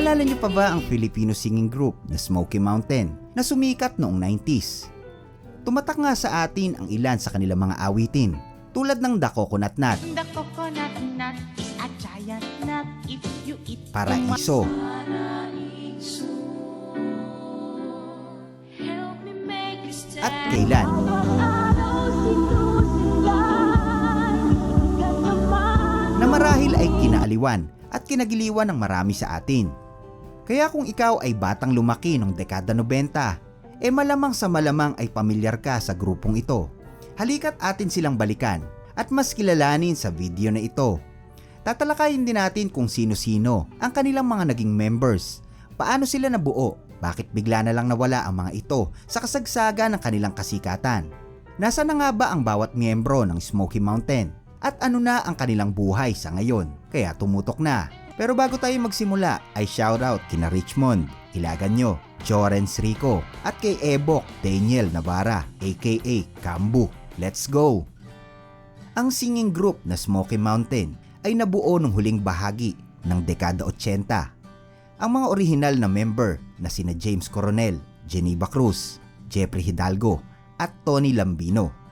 Naalala niyo pa ba ang Filipino singing group na Smoky Mountain na sumikat noong 90s? Tumatak nga sa atin ang ilan sa kanilang mga awitin tulad ng The Coconut Nut, The coconut nut is a giant nut if you eat Paraiso, Help me make a stand. at Kailan. Na marahil ay kinaaliwan at kinagiliwan ng marami sa atin. Kaya kung ikaw ay batang lumaki noong dekada 90, malamang sa malamang ay pamilyar ka sa grupong ito. Halika't atin silang balikan at mas kilalanin sa video na ito. Tatalakayin din natin kung sino-sino ang kanilang mga naging members, paano sila nabuo, bakit bigla na lang nawala ang mga ito sa kasagsagan ng kanilang kasikatan. Nasaan na nga ba ang bawat miyembro ng Smoky Mountain? At ano na ang kanilang buhay sa ngayon? Kaya tumutok na. Pero bago tayo magsimula ay shoutout kina Richmond, Ilaganyo, Jorens Rico at kay Ebok Daniel Navarra aka Kambu. Let's go! Ang singing group na Smoky Mountain ay nabuo nung huling bahagi ng dekada 80. Ang mga orihinal na member na sina James Coronel, Geneva Cruz, Jeffrey Hidalgo at Tony Lambino.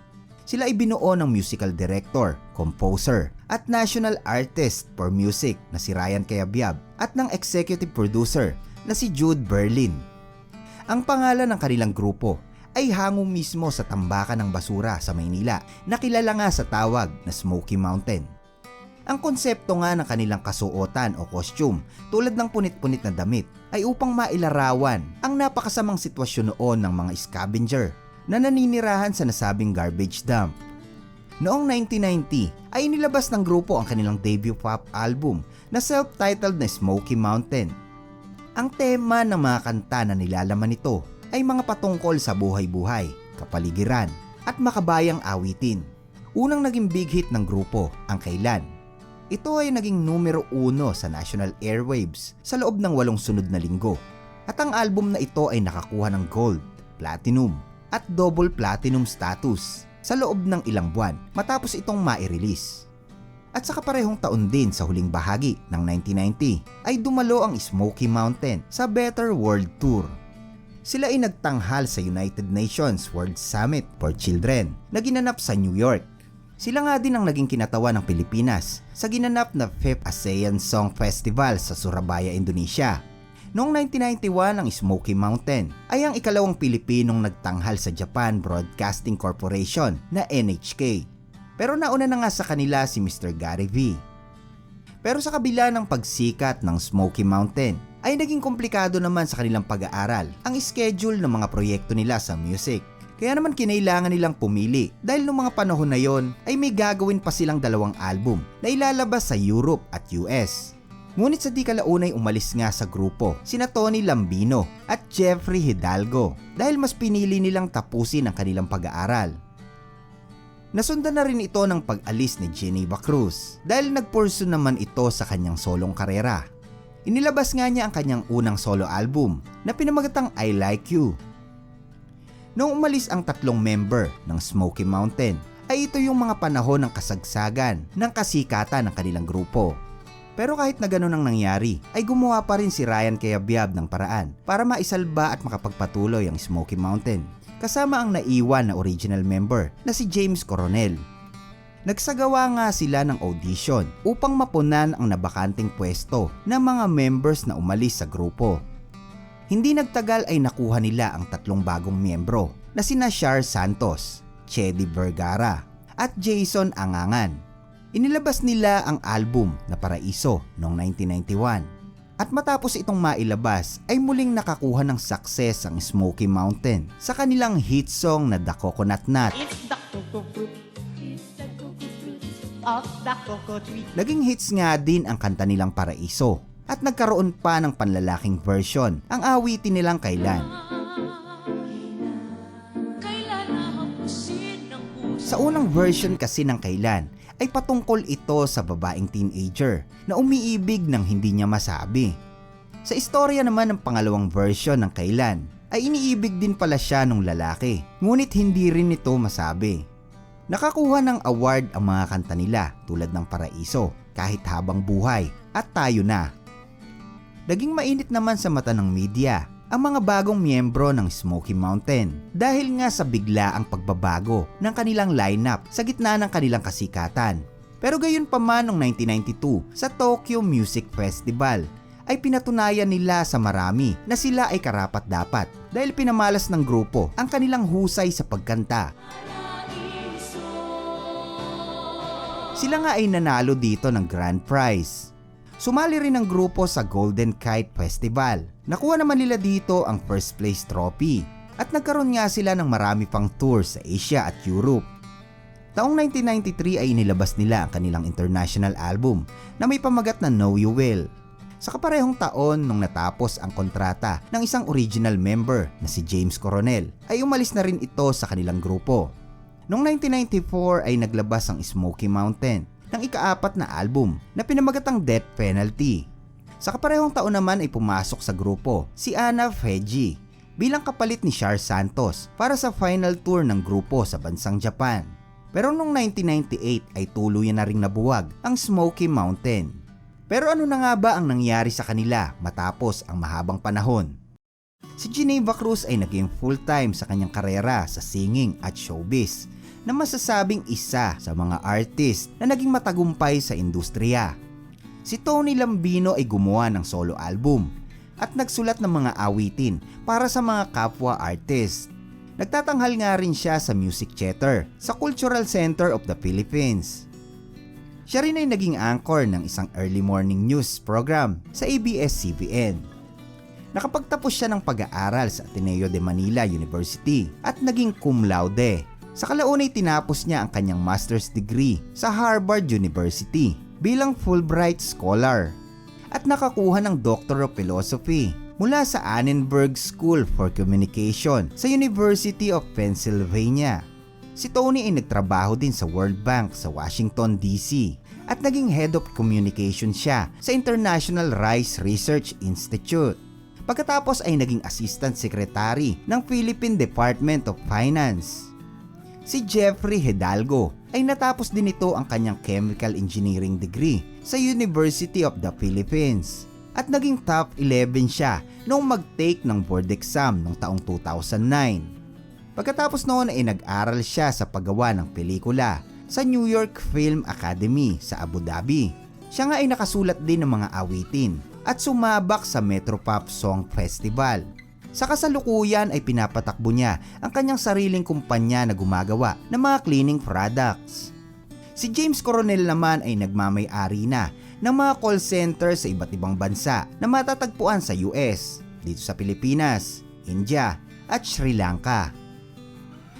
Sila ay binuo ng musical director, composer at national artist for music na si Ryan Cayabyab at ng executive producer na si Jude Berlin. Ang pangalan ng kanilang grupo ay hango mismo sa tambakan ng basura sa Maynila na kilala nga sa tawag na Smoky Mountain. Ang konsepto nga ng kanilang kasuotan o costume tulad ng punit-punit na damit ay upang mailarawan ang napakasamang sitwasyon noon ng mga scavenger na naninirahan sa nasabing garbage dump. Noong 1990 ay inilabas ng grupo ang kanilang debut pop album na self-titled na Smoky Mountain. Ang tema ng mga kanta na nilalaman nito ay mga patungkol sa buhay-buhay, kapaligiran at makabayang awitin. Unang naging big hit ng grupo ang Kailan. Ito ay naging numero 1 sa national airwaves sa loob ng 8 sunod na linggo. At ang album na ito ay nakakuha ng gold, platinum at double platinum status sa loob ng ilang buwan matapos itong mai-release. At sa kaparehong taon din sa huling bahagi ng 1990 ay dumalo ang Smoky Mountain sa Better World Tour. Sila ay nagtanghal sa United Nations World Summit for Children na ginanap sa New York. Sila nga din ang naging kinatawa ng Pilipinas sa ginanap na 5th ASEAN Song Festival sa Surabaya, Indonesia. Noong 1991, ang Smoky Mountain ay ang ikalawang Pilipinong nagtanghal sa Japan Broadcasting Corporation na NHK. Pero nauna na nga sa kanila si Mr. Gary V. Pero sa kabila ng pagsikat ng Smoky Mountain, ay naging komplikado naman sa kanilang pag-aaral ang schedule ng mga proyekto nila sa music. Kaya naman kinailangan nilang pumili dahil noong mga panahon na yon ay may gagawin pa silang 2 album na ilalabas sa Europe at US. Ngunit sa di kalaunay umalis nga sa grupo sina Tony Lambino at Jeffrey Hidalgo dahil mas pinili nilang tapusin ang kanilang pag-aaral. Nasundan na rin ito ng pag-alis ni Geneva Cruz dahil nagpursue naman ito sa kanyang solong karera. Inilabas nga niya ang kanyang unang solo album na pinamagatang I Like You. Noong umalis ang 3 member ng Smoky Mountain ay ito yung mga panahon ng kasagsagan ng kasikatan ng kanilang grupo. Pero kahit na ganun ang nangyari ay gumawa pa rin si Ryan Cayabyab ng paraan para maisalba at makapagpatuloy ang Smoky Mountain kasama ang naiwan na original member na si James Coronel. Nagsagawa nga sila ng audition upang mapunan ang nabakanting pwesto ng mga members na umalis sa grupo. Hindi nagtagal ay nakuha nila ang 3 bagong miyembro na sina Shar Santos, Chedi Vergara at Jason Angangan. Inilabas nila ang album na Paraiso noong 1991. At matapos itong mailabas ay muling nakakuha ng success ang Smoky Mountain sa kanilang hit song na The Coconut Nut. It's the cocoa fruit. Of the cocoa tree. Naging hits nga din ang kanta nilang Paraiso at nagkaroon pa ng panlalaking version ang awitin nilang Kailan. Sa unang version kasi ng Kailan ay patungkol ito sa babaeng teenager na umiibig ng hindi niya masabi. Sa istorya naman ng pangalawang version ng Kailan ay iniibig din pala siya ng lalaki, ngunit hindi rin ito masabi. Nakakuha ng award ang mga kanta nila tulad ng Paraiso, Kahit Habang Buhay at Tayo Na. Naging mainit naman sa mata ng media ang mga bagong miyembro ng Smoky Mountain dahil nga sa biglaang pagbabago ng kanilang lineup sa gitna ng kanilang kasikatan. Pero gayon pa man noong 1992 sa Tokyo Music Festival ay pinatunayan nila sa marami na sila ay karapat-dapat dahil pinamalas ng grupo ang kanilang husay sa pagkanta. Sila nga ay nanalo dito ng grand prize. Sumali rin ang grupo sa Golden Kite Festival. Nakuha naman nila dito ang first place trophy at nagkaroon nga sila ng marami pang tours sa Asia at Europe. Taong 1993 ay inilabas nila ang kanilang international album na may pamagat na Know You Will. Sa kaparehong taon nung natapos ang kontrata ng isang original member na si James Coronel ay umalis na rin ito sa kanilang grupo. Noong 1994 ay naglabas ang Smoky Mountain ng ika-4 na album na pinamagatang Death Penalty. Sa kaparehong taon naman ay pumasok sa grupo si Anna Feji bilang kapalit ni Shar Santos para sa final tour ng grupo sa bansang Japan. Pero noong 1998 ay tuluyan na ring nabuwag ang Smoky Mountain. Pero ano na nga ba ang nangyari sa kanila matapos ang mahabang panahon? Si Geneva Cruz ay naging full-time sa kanyang karera sa singing at showbiz na masasabing isa sa mga artist na naging matagumpay sa industriya. Si Tony Lambino ay gumawa ng solo album at nagsulat ng mga awitin para sa mga kapwa artist. Nagtatanghal nga rin siya sa Music Theater sa Cultural Center of the Philippines. Siya rin ay naging anchor ng isang early morning news program sa ABS-CBN. Nakapagtapos siya ng pag-aaral sa Ateneo de Manila University at naging cum laude. Sa kalaunay tinapos niya ang kanyang master's degree sa Harvard University bilang Fulbright Scholar at nakakuha ng Doctor of Philosophy mula sa Annenberg School for Communication sa University of Pennsylvania. Si Tony ay nagtrabaho din sa World Bank sa Washington, D.C. at naging Head of Communication siya sa International Rice Research Institute. Pagkatapos ay naging Assistant Secretary ng Philippine Department of Finance. Si Jeffrey Hidalgo ay natapos din ito ang kanyang Chemical Engineering degree sa University of the Philippines at naging top 11 siya noong mag-take ng board exam noong taong 2009. Pagkatapos noon ay nag-aral siya sa paggawa ng pelikula sa New York Film Academy sa Abu Dhabi. Siya nga ay nakasulat din ng mga awitin at sumabak sa Metropop Song Festival. Sa kasalukuyan ay pinapatakbo niya ang kanyang sariling kumpanya na gumagawa ng mga cleaning products. Si James Coronel naman ay nagmamay-ari na ng mga call center sa iba't ibang bansa na matatagpuan sa US, dito sa Pilipinas, India at Sri Lanka.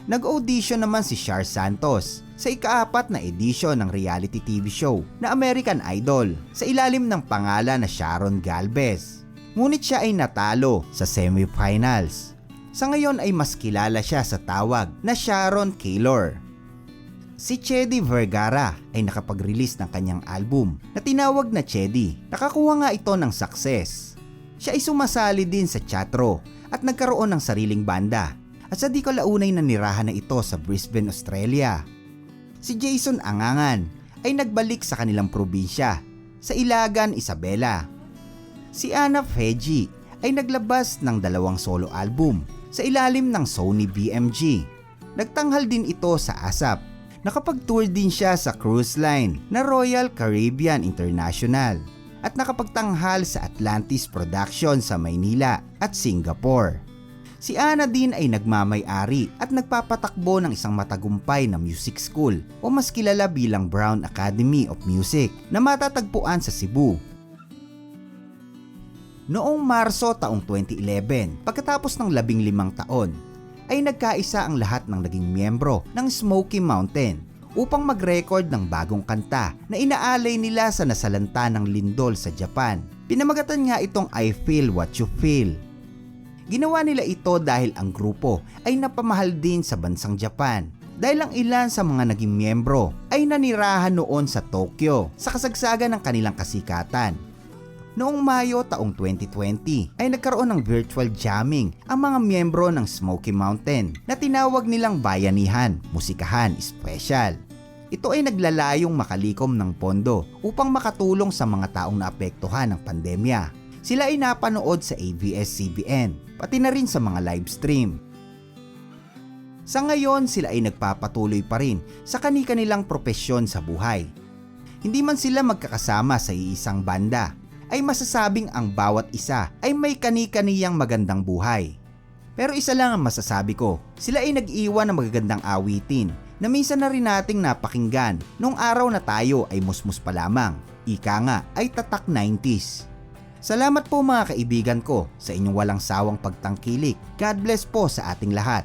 Nag-audition naman si Shar Santos sa ika-4 na edisyon ng reality TV show na American Idol sa ilalim ng pangalan na Sharon Galvez. Ngunit siya ay natalo sa semifinals. Sa ngayon ay mas kilala siya sa tawag na Sharon Kaylor. Si Chedi Vergara ay nakapag-release ng kanyang album na tinawag na Chedi. Nakakuha nga ito ng success. Siya ay sumasali din sa Chatro at nagkaroon ng sariling banda. At sa di kalaunay nanirahan na ito sa Brisbane, Australia. Si Jason Angangan ay nagbalik sa kanilang probinsya sa Ilagan, Isabela. Si Anna Feji ay naglabas ng 2 solo album sa ilalim ng Sony BMG. Nagtanghal din ito sa ASAP. Nakapag-tour din siya sa cruise line na Royal Caribbean International at nakapagtanghal sa Atlantis Production sa Maynila at Singapore. Si Anna din ay nagmamay-ari at nagpapatakbo ng isang matagumpay na music school o mas kilala bilang Brown Academy of Music na matatagpuan sa Cebu. Noong Marso taong 2011, pagkatapos ng 15 taon, ay nagkaisa ang lahat ng naging miyembro ng Smoky Mountain upang mag-record ng bagong kanta na inaalay nila sa nasalanta ng lindol sa Japan. Pinamagatan nga itong I Feel What You Feel. Ginawa nila ito dahil ang grupo ay napamahal din sa bansang Japan dahil ang ilan sa mga naging miyembro ay nanirahan noon sa Tokyo sa kasagsagan ng kanilang kasikatan. Noong Mayo taong 2020 ay nagkaroon ng virtual jamming ang mga miyembro ng Smoky Mountain na tinawag nilang Bayanihan, Musikahan Special. Ito ay naglalayong makalikom ng pondo upang makatulong sa mga taong naapektuhan ng pandemya. Sila ay napanood sa ABS-CBN, pati na rin sa mga live stream. Sa ngayon, sila ay nagpapatuloy pa rin sa kani-kanilang propesyon sa buhay. Hindi man sila magkakasama sa iisang banda, ay masasabing ang bawat isa ay may kani-kaniyang magandang buhay. Pero isa lang ang masasabi ko, sila ay nag-iwan ng magagandang awitin na minsan na rin nating napakinggan nung araw na tayo ay musmus pa lamang. Ika nga ay tatak 90s. Salamat po mga kaibigan ko sa inyong walang sawang pagtangkilik. God bless po sa ating lahat.